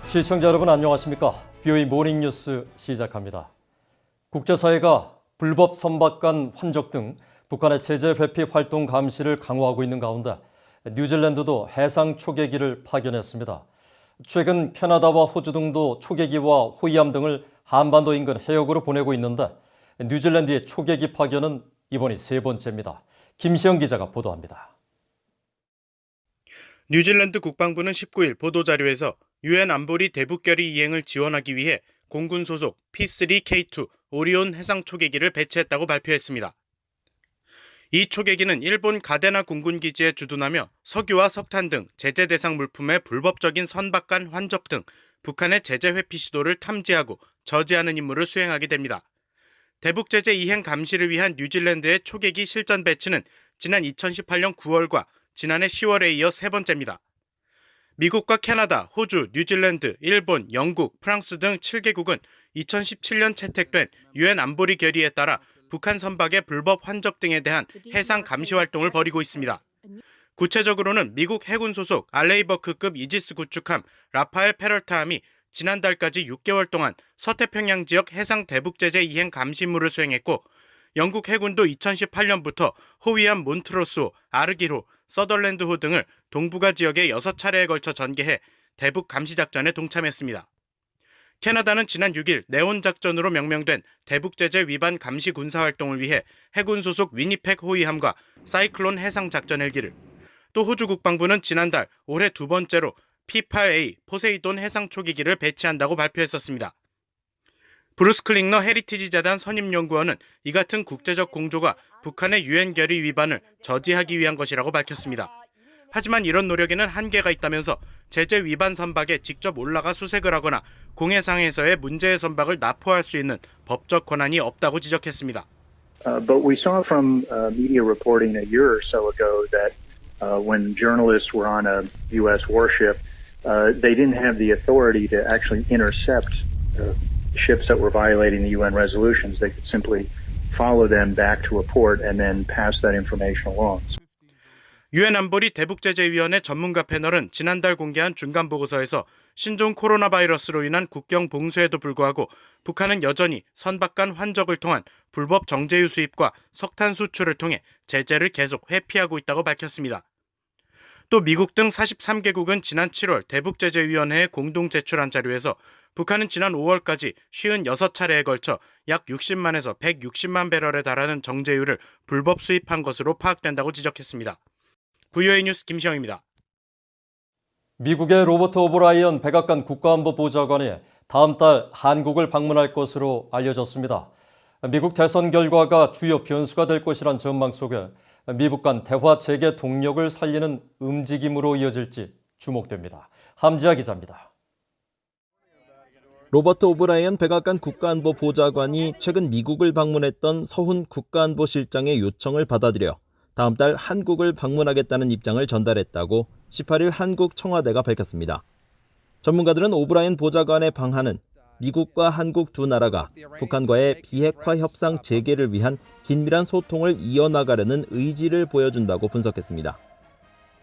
시청자 여러분 안녕하십니까? BOE 모닝뉴스 시작합니다. 국제사회가 불법 선박간 환적 등 북한의 제재 회피 활동 감시를 강화하고 있는 가운데 뉴질랜드도 해상 초계기를 파견했습니다. 최근 캐나다와 호주 등도 초계기와 호위함 등을 한반도 인근 해역으로 보내고 있는데 뉴질랜드의 초계기 파견은 이번이 세 번째입니다. 김시영 기자가 보도합니다. 뉴질랜드 국방부는 19일 보도자료에서 유엔 안보리 대북결의 이행을 지원하기 위해 공군 소속 P3K2 오리온 해상 초계기를 배치했다고 발표했습니다. 이 초계기는 일본 가데나 공군기지에 주둔하며 석유와 석탄 등 제재 대상 물품의 불법적인 선박간 환적 등 북한의 제재 회피 시도를 탐지하고 저지하는 임무를 수행하게 됩니다. 대북 제재 이행 감시를 위한 뉴질랜드의 초계기 실전 배치는 지난 2018년 9월과 지난해 10월에 이어 세 번째입니다. 미국과 캐나다, 호주, 뉴질랜드, 일본, 영국, 프랑스 등 7개국은 2017년 채택된 유엔 안보리 결의에 따라 북한 선박의 불법 환적 등에 대한 해상 감시 활동을 벌이고 있습니다. 구체적으로는 미국 해군 소속 알레이버크급 이지스 구축함 라파엘 페럴타함이 지난달까지 6개월 동안 서태평양 지역 해상 대북 제재 이행 감시 임무를 수행했고, 영국 해군도 2018년부터 호위함 몬트로스호, 아르기호, 서덜랜드호 등을 동북아 지역에 6차례에 걸쳐 전개해 대북 감시 작전에 동참했습니다. 캐나다는 지난 6일 네온 작전으로 명명된 대북 제재 위반 감시 군사 활동을 위해 해군 소속 위니펙 호위함과 사이클론 해상 작전 헬기를, 또 호주 국방부는 지난달 올해 두 번째로 P8A 포세이돈 해상 초계기를 배치한다고 발표했었습니다. 브루스 클링너 헤리티지 재단 선임연구원은 이 같은 국제적 공조가 북한의 유엔 결의 위반을 저지하기 위한 것이라고 밝혔습니다. 하지만 이런 노력에는 한계가 있다면서 제재 위반 선박에 직접 올라가 수색을 하거나 공해상에서의 문제의 선박을 납포할 수 있는 법적 권한이 없다고 지적했습니다. But we saw from media reporting a year or so ago that when journalists were on a U.S. warship, they didn't have the authority to actually intercept ships that were violating the UN resolutions. They could simply follow them back to a port and then pass that information along. 유엔 안보리 대북제재위원회 전문가 패널은 지난달 공개한 중간 보고서에서 신종 코로나 바이러스로 인한 국경 봉쇄에도 불구하고 북한은 여전히 선박 간 환적을 통한 불법 정제유 수입과 석탄 수출을 통해 제재를 계속 회피하고 있다고 밝혔습니다. 또 미국 등 43개국은 지난 7월 대북제재위원회에 공동 제출한 자료에서 북한은 지난 5월까지 56차례에 걸쳐 약 60만에서 160만 배럴에 달하는 정제유를 불법 수입한 것으로 파악된다고 지적했습니다. VOA 뉴스 김시영입니다. 미국의 로버트 오브라이언 백악관 국가안보보좌관이 다음 달 한국을 방문할 것으로 알려졌습니다. 미국 대선 결과가 주요 변수가 될 것이란 전망 속에 미국 간 대화 재개 동력을 살리는 움직임으로 이어질지 주목됩니다. 함지아 기자입니다. 로버트 오브라이언 백악관 국가안보보좌관이 최근 미국을 방문했던 서훈 국가안보실장의 요청을 받아들여 다음 달 한국을 방문하겠다는 입장을 전달했다고 18일 한국 청와대가 밝혔습니다. 전문가들은 오브라이언 보좌관의 방한은 미국과 한국 두 나라가 북한과의 비핵화 협상 재개를 위한 긴밀한 소통을 이어나가려는 의지를 보여준다고 분석했습니다.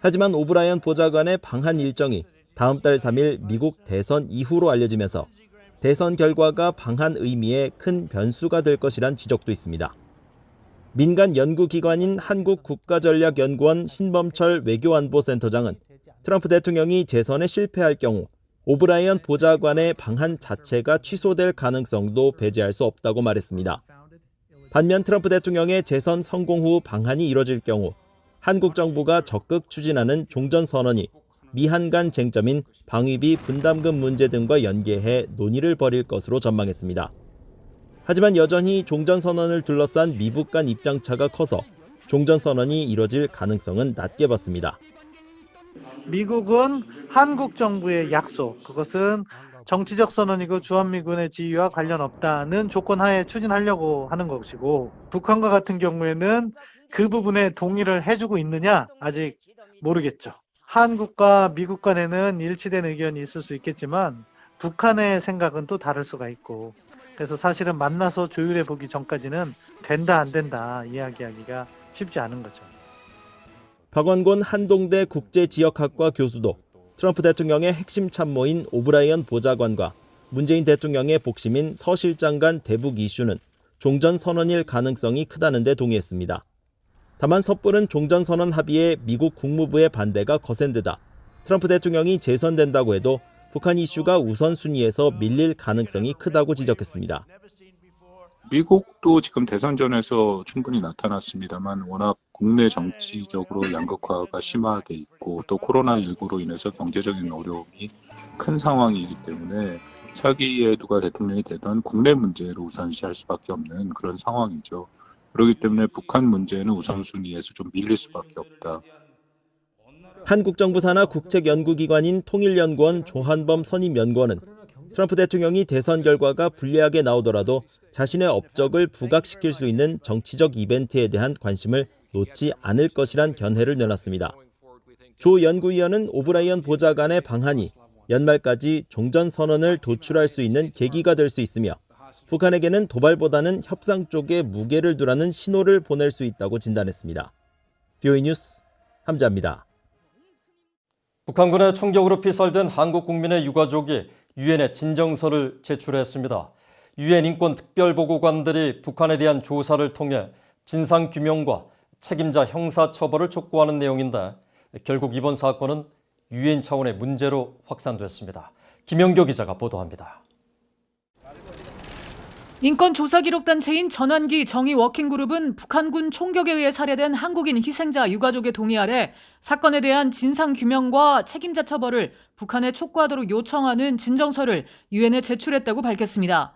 하지만 오브라이언 보좌관의 방한 일정이 다음 달 3일 미국 대선 이후로 알려지면서 대선 결과가 방한 의미에 큰 변수가 될 것이란 지적도 있습니다. 민간 연구기관인 한국국가전략연구원 신범철 외교안보센터장은 트럼프 대통령이 재선에 실패할 경우 오브라이언 보좌관의 방한 자체가 취소될 가능성도 배제할 수 없다고 말했습니다. 반면 트럼프 대통령의 재선 성공 후 방한이 이뤄질 경우 한국 정부가 적극 추진하는 종전선언이 미한 간 쟁점인 방위비 분담금 문제 등과 연계해 논의를 벌일 것으로 전망했습니다. 하지만 여전히 종전선언을 둘러싼 미국 간 입장차가 커서 종전선언이 이뤄질 가능성은 낮게 봤습니다. 미국은 한국 정부의 약속, 그것은 정치적 선언이고 주한미군의 지위와 관련 없다는 조건 하에 추진하려고 하는 것이고, 북한과 같은 경우에는 그 부분에 동의를 해주고 있느냐 아직 모르겠죠. 한국과 미국 간에는 일치된 의견이 있을 수 있겠지만 북한의 생각은 또 다를 수가 있고, 그래서 사실은 만나서 조율해 보기 전까지는 된다 안 된다 이야기하기가 쉽지 않은 거죠. 박원곤 한동대 국제지역학과 교수도 트럼프 대통령의 핵심 참모인 오브라이언 보좌관과 문재인 대통령의 복심인 서 실장 간 대북 이슈는 종전선언일 가능성이 크다는 데 동의했습니다. 다만 섣부른 종전선언 합의에 미국 국무부의 반대가 거센 데다 트럼프 대통령이 재선된다고 해도 북한 이슈가 우선순위에서 밀릴 가능성이 크다고 지적했습니다. 미국도 지금 대선전에서 충분히 나타났습니다만 워낙 국내 정치적으로 양극화가 심화돼 있고 또 코로나19로 인해서 경제적인 어려움이 큰 상황이기 때문에 차기에 누가 대통령이 되던 국내 문제로 우선시할 수밖에 없는 그런 상황이죠. 그렇기 때문에 북한 문제는 우선순위에서 좀 밀릴 수밖에 없다. 한국 정부 산하 국책연구기관인 통일연구원 조한범 선임연구원은 트럼프 대통령이 대선 결과가 불리하게 나오더라도 자신의 업적을 부각시킬 수 있는 정치적 이벤트에 대한 관심을 놓지 않을 것이란 견해를 내놨습니다. 조 연구위원은 오브라이언 보좌관의 방한이 연말까지 종전선언을 도출할 수 있는 계기가 될 수 있으며 북한에게는 도발보다는 협상 쪽에 무게를 두라는 신호를 보낼 수 있다고 진단했습니다. BOE 뉴스 함자입니다. 북한군의 총격으로 피살된 한국 국민의 유가족이 유엔에 진정서를 제출했습니다. 유엔 인권특별보고관들이 북한에 대한 조사를 통해 진상규명과 책임자 형사처벌을 촉구하는 내용인데 결국 이번 사건은 유엔 차원의 문제로 확산됐습니다. 김영교 기자가 보도합니다. 인권조사기록단체인 전환기 정의워킹그룹은 북한군 총격에 의해 살해된 한국인 희생자 유가족의 동의 아래 사건에 대한 진상규명과 책임자 처벌을 북한에 촉구하도록 요청하는 진정서를 유엔에 제출했다고 밝혔습니다.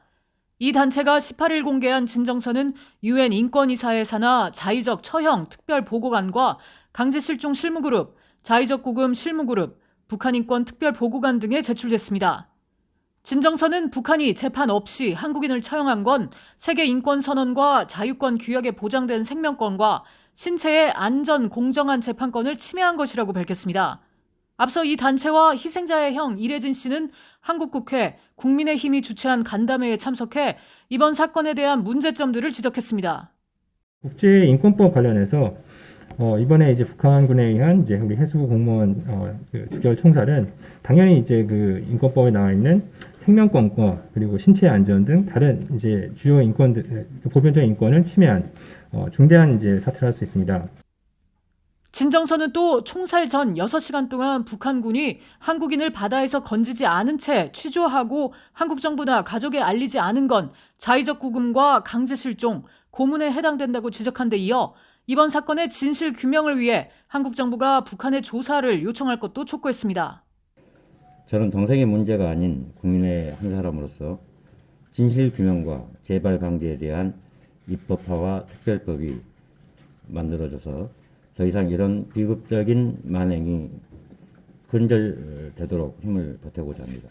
이 단체가 18일 공개한 진정서는 유엔 인권이사회 산하 자의적 처형 특별보고관과 강제실종 실무그룹, 자의적 구금 실무그룹, 북한인권 특별보고관 등에 제출됐습니다. 진정서는 북한이 재판 없이 한국인을 처형한 건 세계 인권선언과 자유권 규약에 보장된 생명권과 신체의 안전 공정한 재판권을 침해한 것이라고 밝혔습니다. 앞서 이 단체와 희생자의 형 이래진 씨는 한국 국회 국민의힘이 주최한 간담회에 참석해 이번 사건에 대한 문제점들을 지적했습니다. 국제인권법 관련해서 이번에 이제 북한군에 의한 이제 우리 해수부 공무원 특별 총살은 당연히 이제 그 인권법에 나와 있는 생명권과 그리고 신체 안전 등 다른 이제 주요 인권들 보편적인 인권을 침해한 중대한 이제 사태를 할 수 있습니다. 진정서는 또 총살 전 6시간 동안 북한군이 한국인을 바다에서 건지지 않은 채 취조하고 한국 정부나 가족에 알리지 않은 건 자의적 구금과 강제 실종, 고문에 해당된다고 지적한 데 이어 이번 사건의 진실 규명을 위해 한국 정부가 북한의 조사를 요청할 것도 촉구했습니다. 저는 동생의 문제가 아닌 국민의 한 사람으로서 진실 규명과 재발 방지에 대한 입법화와 특별법이 만들어져서 더 이상 이런 비극적인 만행이 근절되도록 힘을 보태고자 합니다.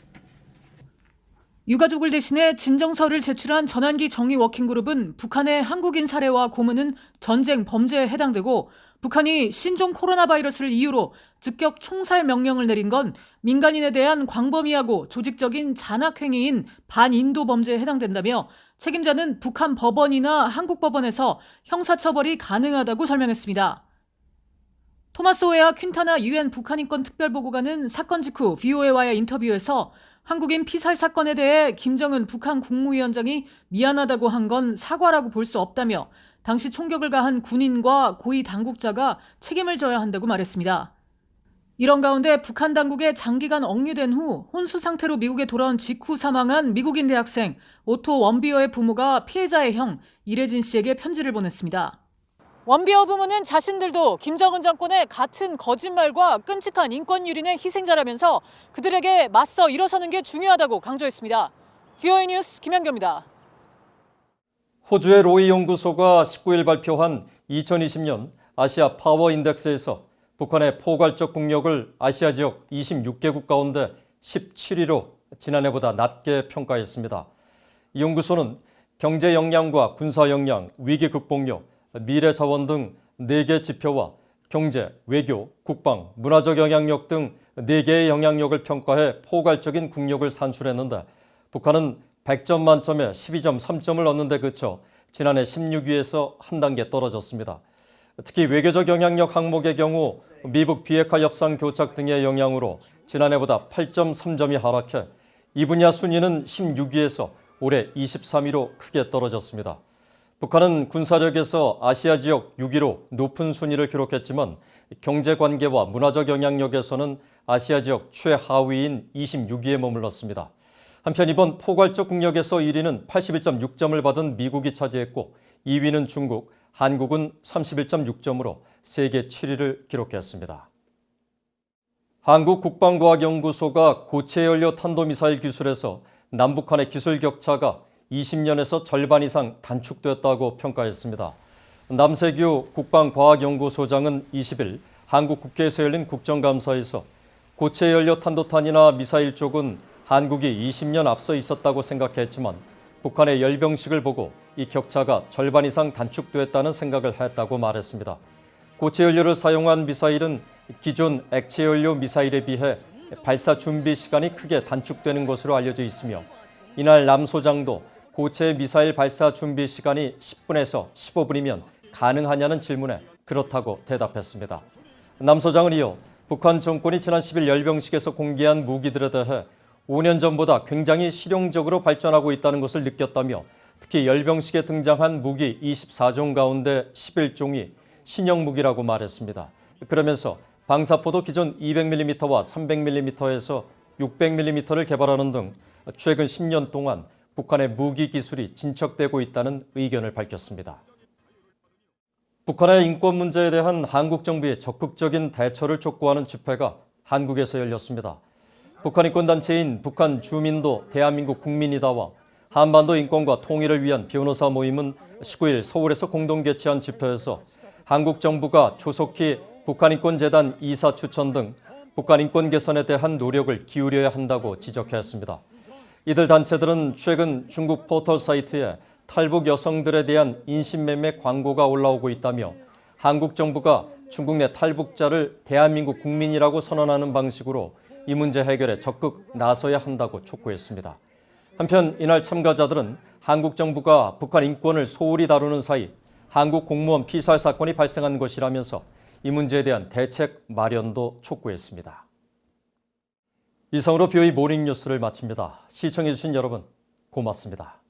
유가족을 대신해 진정서를 제출한 전환기 정의워킹그룹은 북한의 한국인 살해와 고문은 전쟁 범죄에 해당되고 북한이 신종 코로나 바이러스를 이유로 즉격 총살 명령을 내린 건 민간인에 대한 광범위하고 조직적인 잔악행위인 반인도 범죄에 해당된다며 책임자는 북한 법원이나 한국 법원에서 형사처벌이 가능하다고 설명했습니다. 토마스 오에아 퀸타나 유엔 북한인권 특별보고관은 사건 직후 VOA와의 인터뷰에서 한국인 피살 사건에 대해 김정은 북한 국무위원장이 미안하다고 한 건 사과라고 볼 수 없다며 당시 총격을 가한 군인과 고위 당국자가 책임을 져야 한다고 말했습니다. 이런 가운데 북한 당국에 장기간 억류된 후 혼수 상태로 미국에 돌아온 직후 사망한 미국인 대학생 오토 원비어의 부모가 피해자의 형 이래진 씨에게 편지를 보냈습니다. 원비어 부모는 자신들도 김정은 정권의 같은 거짓말과 끔찍한 인권유린의 희생자라면서 그들에게 맞서 일어서는 게 중요하다고 강조했습니다. BOE 뉴스 김현교입니다. 호주의 로이 연구소가 19일 발표한 2020년 아시아 파워 인덱스에서 북한의 포괄적 국력을 아시아 지역 26개국 가운데 17위로 지난해보다 낮게 평가했습니다. 이 연구소는 경제 역량과 군사 역량, 위기 극복력, 미래 자원 등 4개 지표와 경제, 외교, 국방, 문화적 영향력 등 4개의 영향력을 평가해 포괄적인 국력을 산출했는데 북한은 100점 만점에 12.3점을 얻는 데 그쳐 지난해 16위에서 한 단계 떨어졌습니다. 특히 외교적 영향력 항목의 경우 미북 비핵화 협상 교착 등의 영향으로 지난해보다 8.3점이 하락해 이 분야 순위는 16위에서 올해 23위로 크게 떨어졌습니다. 북한은 군사력에서 아시아 지역 6위로 높은 순위를 기록했지만 경제관계와 문화적 영향력에서는 아시아 지역 최하위인 26위에 머물렀습니다. 한편 이번 포괄적 국력에서 1위는 81.6점을 받은 미국이 차지했고 2위는 중국, 한국은 31.6점으로 세계 7위를 기록했습니다. 한국국방과학연구소가 고체연료 탄도미사일 기술에서 남북한의 기술 격차가 20년에서 절반 이상 단축됐다고 평가했습니다. 남세규 국방과학연구소장은 20일 한국 국회에서 열린 국정감사에서 고체연료 탄도탄이나 미사일 쪽은 한국이 20년 앞서 있었다고 생각했지만 북한의 열병식을 보고 이 격차가 절반 이상 단축됐다는 생각을 했다고 말했습니다. 고체연료를 사용한 미사일은 기존 액체연료 미사일에 비해 발사 준비 시간이 크게 단축되는 것으로 알려져 있으며 이날 남 소장도 고체 미사일 발사 준비 시간이 10분에서 15분이면 가능하냐는 질문에 그렇다고 대답했습니다. 남 소장은 이어 북한 정권이 지난 10일 열병식에서 공개한 무기들에 대해 5년 전보다 굉장히 실용적으로 발전하고 있다는 것을 느꼈다며 특히 열병식에 등장한 무기 24종 가운데 11종이 신형 무기라고 말했습니다. 그러면서 방사포도 기존 200mm와 300mm에서 600mm를 개발하는 등 최근 10년 동안 북한의 무기 기술이 진척되고 있다는 의견을 밝혔습니다. 북한의 인권 문제에 대한 한국 정부의 적극적인 대처를 촉구하는 집회가 한국에서 열렸습니다. 북한 인권단체인 북한 주민도 대한민국 국민이다와 한반도 인권과 통일을 위한 변호사 모임은 19일 서울에서 공동 개최한 집회에서 한국 정부가 조속히 북한인권재단 이사 추천 등 북한 인권 개선에 대한 노력을 기울여야 한다고 지적했습니다. 이들 단체들은 최근 중국 포털 사이트에 탈북 여성들에 대한 인신매매 광고가 올라오고 있다며 한국 정부가 중국 내 탈북자를 대한민국 국민이라고 선언하는 방식으로 이 문제 해결에 적극 나서야 한다고 촉구했습니다. 한편 이날 참가자들은 한국 정부가 북한 인권을 소홀히 다루는 사이 한국 공무원 피살 사건이 발생한 것이라면서 이 문제에 대한 대책 마련도 촉구했습니다. 이상으로 BOE 모닝뉴스를 마칩니다. 시청해주신 여러분 고맙습니다.